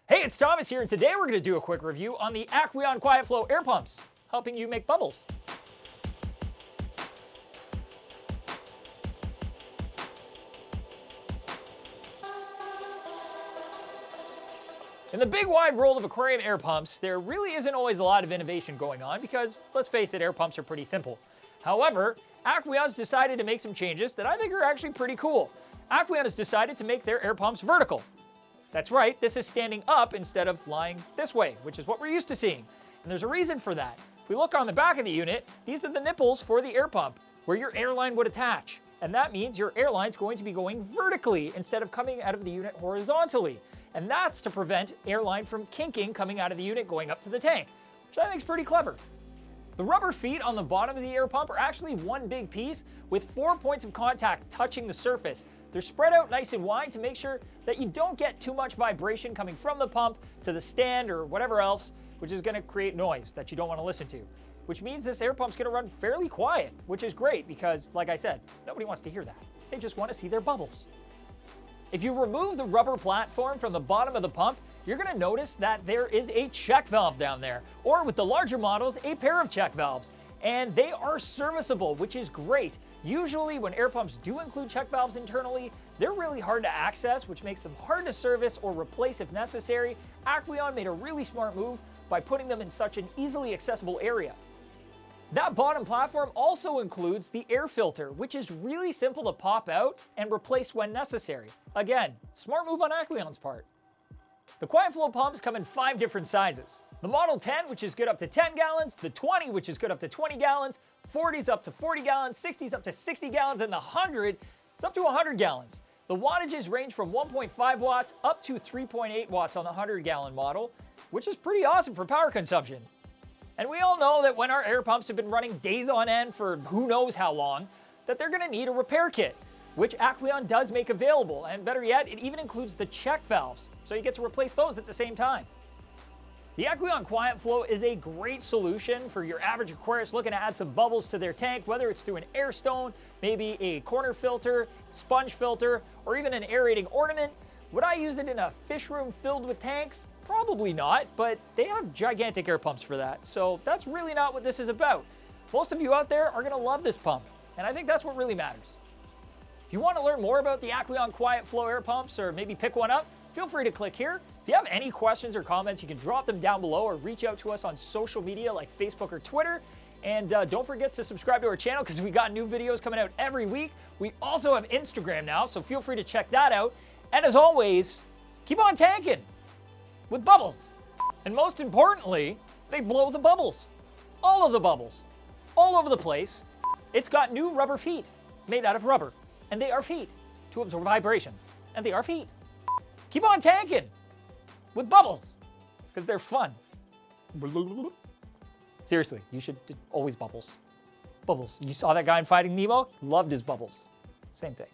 Hey, it's Thomas here, and today we're going to do a quick review on the Aqueon QuietFlow Air Pumps, helping you make bubbles. In the big wide world of aquarium air pumps, there really isn't always a lot of innovation going on because, let's face it, air pumps are pretty simple. However, Aqueon's decided to make some changes that I think are actually pretty cool. Aqueon has decided to make their air pumps vertical. That's right, this is standing up instead of lying this way, which is what we're used to seeing. And there's a reason for that. If we look on the back of the unit, these are the nipples for the air pump, where your airline would attach. And that means your airline's going to be going vertically instead of coming out of the unit horizontally. And that's to prevent airline from kinking coming out of the unit going up to the tank, which I think is pretty clever. The rubber feet on the bottom of the air pump are actually one big piece with 4 points of contact touching the surface. They're spread out nice and wide to make sure that you don't get too much vibration coming from the pump to the stand or whatever else, which is going to create noise that you don't want to listen to. Which means this air pump's going to run fairly quiet, which is great because, like I said, nobody wants to hear that. They just want to see their bubbles. If you remove the rubber platform from the bottom of the pump, you're going to notice that there is a check valve down there, or with the larger models, a pair of check valves. And they are serviceable, which is great. Usually when air pumps do include check valves internally, they're really hard to access, which makes them hard to service or replace if necessary. Aqueon made a really smart move by putting them in such an easily accessible area. That bottom platform also includes the air filter, which is really simple to pop out and replace when necessary. Again, smart move on Aqueon's part. The QuietFlow pumps come in 5 different sizes. The Model 10, which is good up to 10 gallons, the 20, which is good up to 20 gallons, 40's up to 40 gallons, 60's up to 60 gallons, and the 100 is up to 100 gallons. The wattages range from 1.5 watts up to 3.8 watts on the 100-gallon model, which is pretty awesome for power consumption. And we all know that when our air pumps have been running days on end for who knows how long, that they're going to need a repair kit, which Aqueon does make available, and better yet, it even includes the check valves, so you get to replace those at the same time. The Aqueon QuietFlow is a great solution for your average aquarist looking to add some bubbles to their tank, whether it's through an air stone, maybe a corner filter, sponge filter, or even an aerating ornament. Would I use it in a fish room filled with tanks? Probably not, but they have gigantic air pumps for that, so that's really not what this is about. Most of you out there are going to love this pump, and I think that's what really matters. If you want to learn more about the Aqueon QuietFlow air pumps or maybe pick one up, feel free to click here. If you have any questions or comments, you can drop them down below or reach out to us on social media like Facebook or Twitter. And don't forget to subscribe to our channel because we got new videos coming out every week. We also have Instagram now, so feel free to check that out. And as always, keep on tanking with bubbles. And most importantly, they blow the bubbles. All of the bubbles. All over the place. It's got new rubber feet made out of rubber. And they are feet to absorb vibrations. And they are feet. Keep on tanking with bubbles because they're fun. Seriously, you should always bubbles. Bubbles. You saw that guy in Finding Nemo? Loved his bubbles. Same thing.